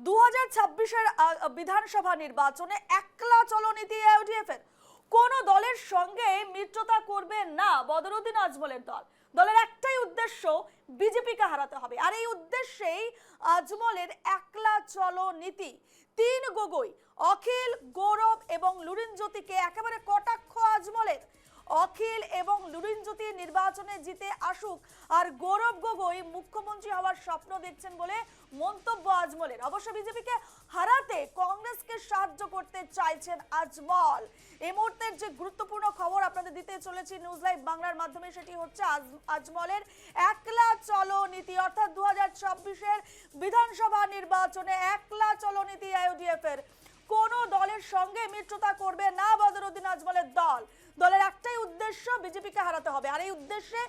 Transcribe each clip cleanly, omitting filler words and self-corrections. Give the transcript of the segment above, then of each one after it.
2026-এর বিধানসভা নির্বাচনে একলা চলনীতি ইউডিএফ এর কোন দলের সঙ্গে মিত্রতা করবে না বদরুদ্দিন আজমলের দল। দলের একটাই উদ্দেশ্য, বিজেপিকে হারাতে হবে। আর এই উদ্দেশ্যেই আজমলের একলা চলো নীতি। 3 গগৈ, অখিল, গৌরব এবং লুরিনজ্যোতিকে একেবারে কটাক্ষ আজমলের। অখিল এবং লুরিনজ্যোতি নির্বাচনে জিতে আসুক, আর গৌরব গগৈ মুখ্যমন্ত্রী হওয়ার স্বপ্ন দেখছেন বলে মন্তব্য আজমলের। অবশ্য বিজেপিকে হারাতে কংগ্রেসকে সাহায্য করতে চাইছেন আজমল। এই মুহূর্তের যে গুরুত্বপূর্ণ খবর আপনাদের দিতে চলেছি নিউজ লাইভ বাংলার মাধ্যমে, সেটি হচ্ছে আজমলের একলা চলো নীতি, অর্থাৎ 2026-এর বিধানসভা নির্বাচনে একলা চলো নীতি ইউডিএফ এর। কোন দলের সঙ্গে মিত্রতা করবে না বদরুদ্দিন আজমলের দল। দলের একটাই উদ্দেশ্য, বিজেপিকে হারাতে হবে। আর এই উদ্দেশ্যে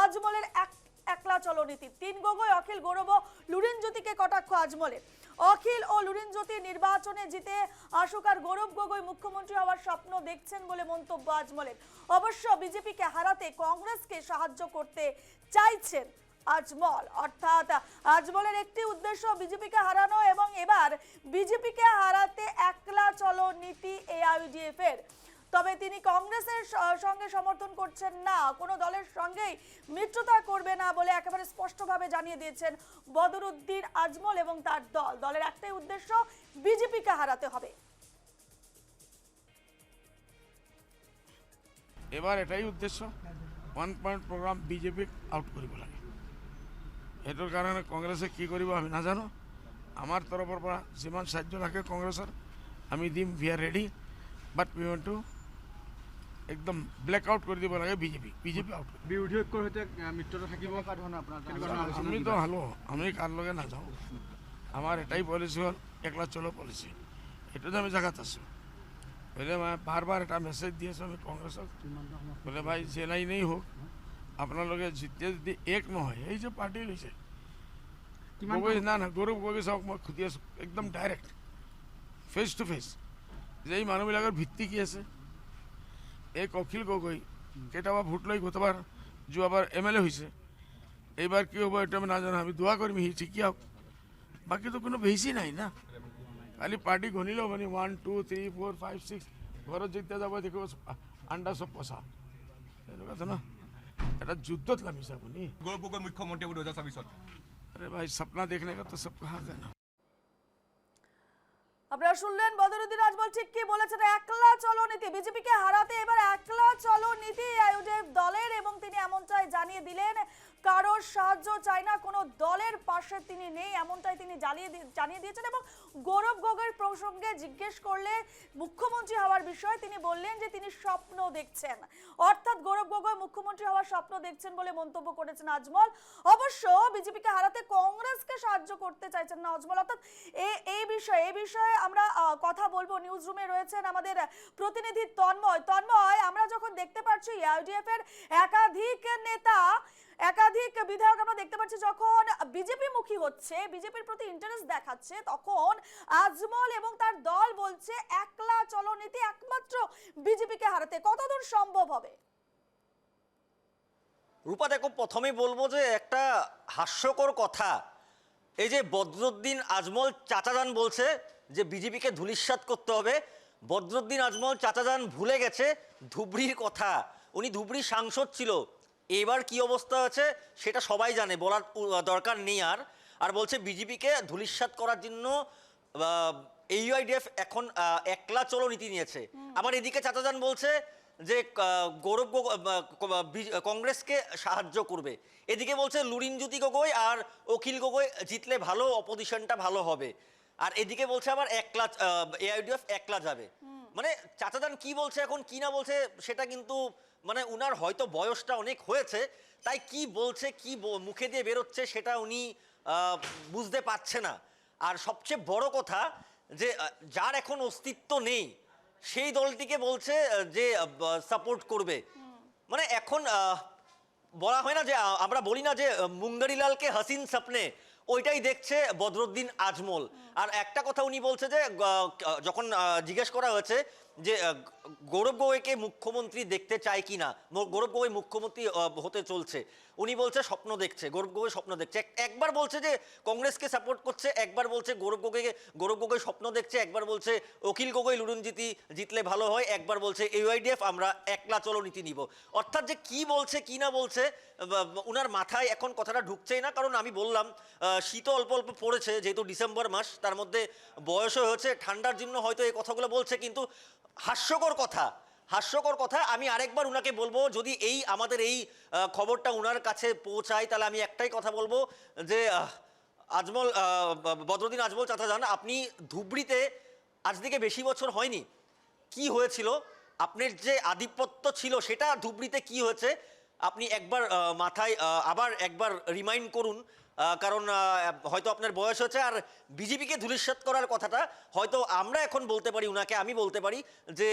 আজমলের একলা চলো নীতি। 3 গগৈ, অখিল, গৌরব ও লুরিনজ্যোতিকে কটাক্ষ আজমলের। অখিল ও লুরিনজ্যোতি নির্বাচনে জিতে আসুক, আর গৌরব গগৈ মুখ্যমন্ত্রী হওয়ার স্বপ্ন দেখছেন বলে মন্তব্য আজমলের। অবশ্য বিজেপিকে হারাতে কংগ্রেসকে সাহায্য করতে চাইছেন আজমল। অর্থাৎ আজমলের একটি উদ্দেশ্য, বিজেপিকে হারানো, এবং এবার বিজেপিকে হারাতে একলা চলো নীতি এআইইউডিএফ এর। তবে তিনি কংগ্রেসের সঙ্গে সমর্থন করছেন না, কোনো দলের সঙ্গেই মিত্রতা করবে না বলে একেবারে স্পষ্টভাবে জানিয়ে দিয়েছেন বদরুদ্দিন আজমল এবং তার দল। দলের একটাই উদ্দেশ্য, বিজেপিকে হারাতে হবে। এবার এটাই উদ্দেশ্য, 1 পয়েন্ট প্রোগ্রাম বিজেপি আউট কৰিব লাগে। এটার কারণে কংগ্রেসে কি করব আমি না জানো। আমার তরফের পৰা যিমান সাহায্য লাগে কংগ্রেসের আমি দিম। We are ready, but we want to একদম ব্ল্যাক আউট করে দিব লাগে বিজেপি আউট। বিৰোধী ঐক্যৰ সৈতে মিত্ৰতা থাকিব আমি তো ভালো, আমি কার লগে না যাও। আমার এটাই পলিসি হল একলা চলো পলিসি, এটাতে আমি জায়গাত আছো। বলে বারবার এটা মেসেজ দিয়েছো আমি কংগ্রেসক, বলে ভাই যে নাই নেই হোক, আপোনালোকে জিতে যদি এক নহয়, এই যে পার্টি লৈছে গগৈ, না না গৌৰৱ গগৈ চাওক, মই সুধি আছো একদম ডাইৰেক্ট ফেচ টু ফেচ, যে এই মানুহবিলাকৰ ভিত্তি কি আছে। এই অখিল গগৈ কেইটাবা ভোট লৈ গতবাৰ যোৱাবাৰ MLA হৈছে, এইবাৰ কি হ'ব এইটো আমি নাজানো। আমি দোয়া কৰিম সি ঠিকই হওক, বাকী তো কোনো বেশি নাই না। খালি পার্টি গণিলেও মানে 1 2 3 4 5 6 ঘৰত যেতিয়া যাব দেখিব আণ্ডা চব পচা, এনেকুৱা কথা ন। এটা যুদ্ধত নামিছে আপুনি। গৌৰৱ গগৈ মুখ্যমন্ত্ৰী 2026। আরে ভাই সপনা দেখনে का तो सब कहा गया ना। আপনারা শুনলেন বদরুদ্দিন আজমল ঠিক কি বলেছেন। একলা চলো নীতি, বিজেপিকে হারাতে এবার একলা চলো নীতি ইউডিএফ দলের, এবং তিনি এমনটাই জানিয়ে দিলেন কারোর সাহায্য চাই না, কোনো দলের পাশে তিনি নেই, এমনটাই তিনি জানিয়ে দিয়েছেন। এবং গৌরব গগৈর প্রসঙ্গে জিজ্ঞেস করলে মুখ্যমন্ত্রী হওয়ার বিষয়ে তিনি বললেন যে তিনি স্বপ্ন দেখছেন, অর্থাৎ গৌরব গগৈ মুখ্যমন্ত্রী হওয়ার স্বপ্ন দেখছেন বলে মন্তব্য করেছেন আজমল। অবশ্য বিজেপিকে হারাতে কংগ্রেসকে সাহায্য করতে চাইছেন না আজমল। অর্থাৎ এই বিষয়ে আমরা কথা বলবো। নিউজ রুমে রয়েছেন আমাদের প্রতিনিধি তন্ময়। আমরা যখন দেখতে পাচ্ছি ইউডিএফ এর একাধিক নেতা, একাধিক বিধায়ক আমরা দেখতে পাচ্ছি যখন বিজেপি মুখী হচ্ছে, বিজেপির প্রতি ইন্টারেস্ট দেখাচ্ছে, তখন আজমল এবং তার দল বলছে একলা চলো নীতি একমাত্র বিজেপিকে হারাতে। কতদূর সম্ভব হবে? রূপা দেখো, প্রথমেই বলবো যে একটা হাস্যকর কথা, এই যে বদরুদ্দিন আজমল চাচাজান বলছে যে বিজেপিকে ধূলিসাৎ করতে হবে। বদরুদ্দিন আজমল চাচাজান ভুলে গেছে ধুবড়ির কথা। উনি ধুবড়ির সাংসদ ছিল, এবার কি অবস্থা আছে সেটা সবাই জানে, বলার দরকার নেই। আর বলছে বিজেপিকে ধূলিসাৎ করার জন্য ইউআইডিএফ এখন একলা চলো নীতি নিয়েছে। আবার এদিকে চাচাজান বলছে যে গৌরব কংগ্রেসকে সাহায্য করবে। এদিকে বলছে লুরিনজ্যোতি গগৈ আর অখিল গগৈ জিতলে ভালো, অপোজিশনটা ভালো হবে। আর এদিকে বলছে আবার একলা এআইডিএফ একলা যাবে। মানে চাচাজান কি বলছে এখন কি না বলছে সেটা কিন্তু মানে উনার হয়তো বয়সটা অনেক হয়েছে, তাই কি বলছে কি মুখে দিয়ে বেরোচ্ছে সেটা উনি বুঝতে পারছে না। আর সবচেয়ে বড় কথা যে যার এখন অস্তিত্ব নেই সেই দলটিকে বলছে যে সাপোর্ট করবে। মানে এখন বলা হয় না যে, আমরা বলি না যে মুঙ্গারিলালকে হাসিন স্বপ্নে, ওইটাই দেখছে বদরুদ্দিন আজমল। আর একটা কথা উনি বলছে যে যখন জিজ্ঞেস করা হয়েছে যে গৌরব গগৈকে মুখ্যমন্ত্রী দেখতে চায় কিনা, গৌরব গগৈ মুখ্যমন্ত্রী হতে চলছে, উনি বলছে স্বপ্ন দেখছে, গৌরব গগৈ স্বপ্ন দেখছে, একবার বলছে যে কংগ্রেসকে সাপোর্ট করছে, একবার বলছে গৌরব গগৈ স্বপ্ন দেখছে, একবার বলছে অখিল গগৈ লুরুনজিতি জিতলে ভালো হয়, একবার বলছে AIDF আমরা একলা চলো নীতি নিব। অর্থাৎ যে কি বলছে কি না বলছে উনার মাথায় এখন কথাটা ঢুকছেই না। কারণ আমি বললাম শীতও অল্প অল্প পড়েছে, যেহেতু ডিসেম্বর মাস, তার মধ্যে বয়সও হয়েছে, ঠান্ডার জন্য হয়তো এই কথাগুলো বলছে, কিন্তু হাস্যকর কথা। আমি আরেকবার উনাকে বলবো, যদি আমাদের এই খবরটা উনার কাছে পৌঁছায়, তাহলে আমি একটাই কথা বলবো যে বদরুদ্দিন আজমল চাচা যান, আপনি ধুবড়িতে আজ থেকে বেশি বছর হয়নি, কি হয়েছিল, আপনার যে আধিপত্য ছিল সেটা ধুবড়িতে কি হয়েছে আপনি একবার মাথায় আবার একবার রিমাইন্ড করুন। কারণ হয়তো আপনার বয়স হচ্ছে, আর বিজেপিকে ধূলিসাৎ করার কথাটা হয়তো আমরা এখন বলতে পারি, উনাকে আমি বলতে পারি যে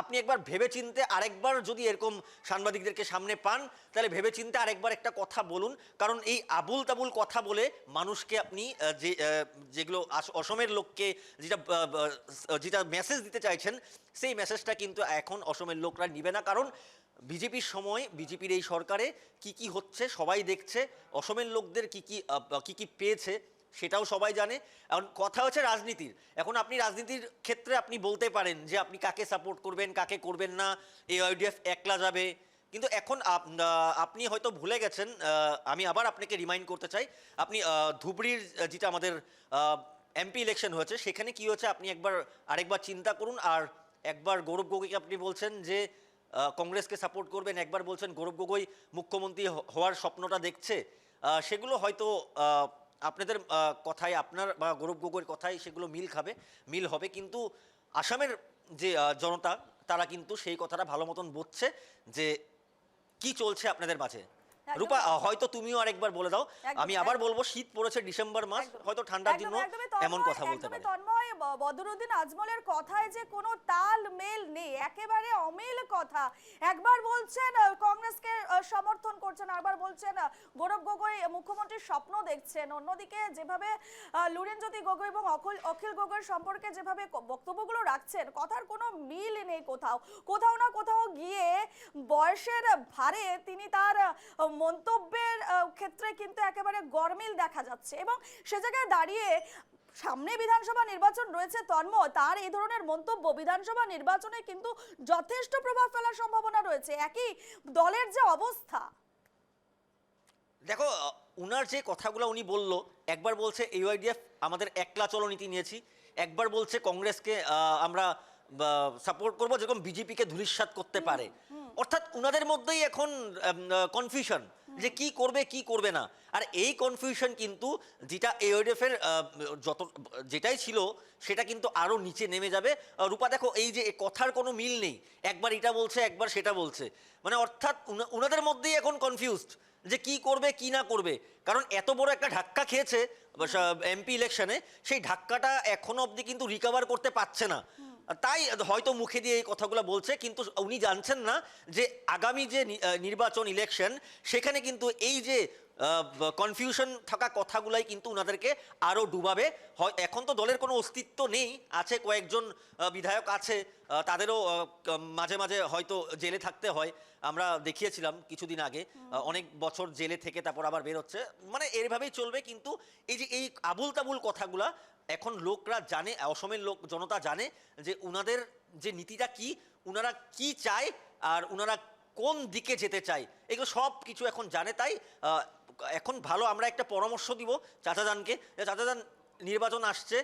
আপনি একবার ভেবেচিন্তে আরেকবার যদি এরকম সাংবাদিকদেরকে সামনে পান, তাহলে ভেবেচিন্তে আরেকবার একটা কথা বলুন। কারণ এই আবুল তাবুল কথা বলে মানুষকে আপনি যেগুলো অসমের লোককে যেটা মেসেজ দিতে চাইছেন, সেই মেসেজটা কিন্তু এখন অসমের লোকরা নিবে না। কারণ বিজেপির সময়, বিজেপির এই সরকারে কি কি হচ্ছে সবাই দেখছে, অসমের লোকদের কি কি পেয়েছে সেটাও সবাই জানে। এখন কথা হচ্ছে রাজনীতির। এখন আপনি রাজনীতির ক্ষেত্রে আপনি বলতে পারেন যে আপনি কাকে সাপোর্ট করবেন, কাকে করবেন না, AIDF একলা যাবে, কিন্তু এখন আপনি হয়তো ভুলে গেছেন। আমি আবার আপনাকে রিমাইন্ড করতে চাই, আপনি ধুবড়ির যেটা আমাদের MP ইলেকশন হয়েছে, সেখানে কি হয়েছে আপনি আরেকবার চিন্তা করুন। আর একবার গৌরব গগৈকে আপনি বলছেন যে কংগ্রেসকে সাপোর্ট করবেন, একবার বলছেন গৌরব গগৈ মুখ্যমন্ত্রী হওয়ার স্বপ্নটা দেখছে, সেগুলো হয়তো আপনাদের কথায়, আপনার বা গৌরব গগৈর কথায় সেগুলো মিল হবে, কিন্তু আসামের যে জনতা, তারা কিন্তু সেই কথাটা ভালো মতন বুঝছে যে কি চলছে আপনাদের মাঝে। রূপা, হয়তো তুমিও আরেকবার বলে দাও। আমি আবার বলবো, শীত পড়েছে, ডিসেম্বর মাস, হয়তো ঠান্ডার জন্য এমন কথা বলতে পারে। তন্ময়, বদরুদ্দিন আজমলের কথায় যে কোনো তাল মেল নেই, একেবারে অমিল কথা। একবার বলছেন কংগ্রেসকে সমর্থন করছেন, আবার বলছেন গৌরব গগৈ মুখ্যমন্ত্রীর স্বপ্ন দেখছেন। অন্যদিকে যেভাবে লুরিনজ্যোতি গগৈ এবং অখিল গগৈর সম্পর্কে যেভাবে বক্তব্যগুলো রাখছেন, কথার কোনো মিল নেই। কোথাও না কোথাও গিয়ে বয়সের ভারে তিনি তার মন্তব্যের ক্ষেত্রে কিন্তু একেবারে গরমিল দেখা যাচ্ছে, এবং সে জায়গায় দাঁড়িয়ে সামনে বিধানসভা নির্বাচন রয়েছে তন্ময়, তার এই ধরনের মন্তব্য বিধানসভা নির্বাচনে কিন্তু যথেষ্ট প্রভাব ফেলার সম্ভাবনা রয়েছে। একই দলের যে অবস্থা, দেখো উনার যে কথাগুলো উনি বলল, একবার বলছে AIDF আমাদের একলা চলো নীতি নিয়েছি, একবার বলছে কংগ্রেসকে আমরা সাপোর্ট করবো যেরকম বিজেপিকে ধূলিসাৎ করতে পারে। অর্থাৎ উনাদের মধ্যেই এখন কনফিউশন যে কি করবে কি করবে না। আর এই কনফিউশন কিন্তু যেটা AIDF এর যেটাই ছিল সেটা কিন্তু আরো নিচে নেমে যাবে। রূপা দেখো, এই যে কথার কোনো মিল নেই, একবার এটা বলছে একবার সেটা বলছে, মানে অর্থাৎ উনাদের মধ্যেই এখন কনফিউজড যে কি করবে কি না করবে। কারণ এত বড় একটা ধাক্কা খেয়েছে MP ইলেকশনে, সেই ধাক্কাটা এখনো অবধি কিন্তু রিকভার করতে পারছে না। তাই হয়তো মুখে দিয়ে এই কথাগুলো বলছে, কিন্তু উনি জানছেন না যে আগামী যে নির্বাচন ইলেকশন, সেখানে কিন্তু এই যে কনফিউশন থাকা কথাগুলাই কিন্তু উনাদেরকে আরো ডুবাবে। এখন তো দলের কোনো অস্তিত্ব নেই, আছে কয়েকজন বিধায়ক আছে, তাদেরও মাঝে মাঝে হয়তো জেলে থাকতে হয়। আমরা দেখিয়েছিলাম কিছুদিন আগে, অনেক বছর জেলে থেকে তারপর আবার বের হচ্ছে, মানে এইভাবেই চলবে। কিন্তু এই যে এই আবুল তাবুল কথাগুলা এখন লোকরা জানে, অসমের জনতা জানে যে উনাদের যে নীতিটা কি, উনারা কি চায় আর উনারা কোন দিকে যেতে চায়, এগুলো সব কিছু এখন জানে। তাই এখন ভালো আমরা একটা পরামর্শ দিব চাচাজানকে, চাচাজান নির্বাচন আসছে,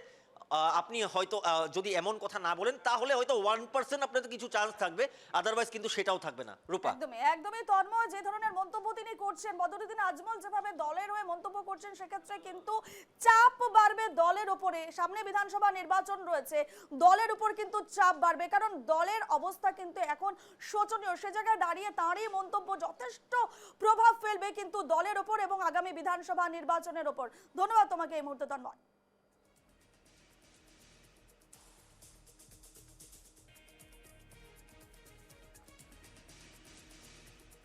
আপনি হয়তো যদি এমন কথা না বলেন তাহলে হয়তো 1% আপনাদের কিছু চান্স থাকবে, আদারওয়াইজ কিন্তু সেটাও থাকবে না। রূপা, একদমই তন্ময়, যে ধরনের মন্তব্য তিনি করছেন, বদরুদ্দিন আজমল যেভাবে দলের হয়ে মন্তব্য করছেন, সেক্ষেত্রে কিন্তু চাপ বাড়বে দলের উপরে। সামনে বিধানসভা নির্বাচন রয়েছে, দলের উপর কিন্তু চাপ বাড়বে, কারণ দলের অবস্থা কিন্তু এখন শোচনীয়। সে জায়গায় দাঁড়িয়ে তাঁরই মন্তব্য যথেষ্ট প্রভাব ফেলবে কিন্তু দলের উপর এবং আগামী বিধানসভা নির্বাচনের উপর। ধন্যবাদ তোমাকে এই মুহূর্তে তন্ময়।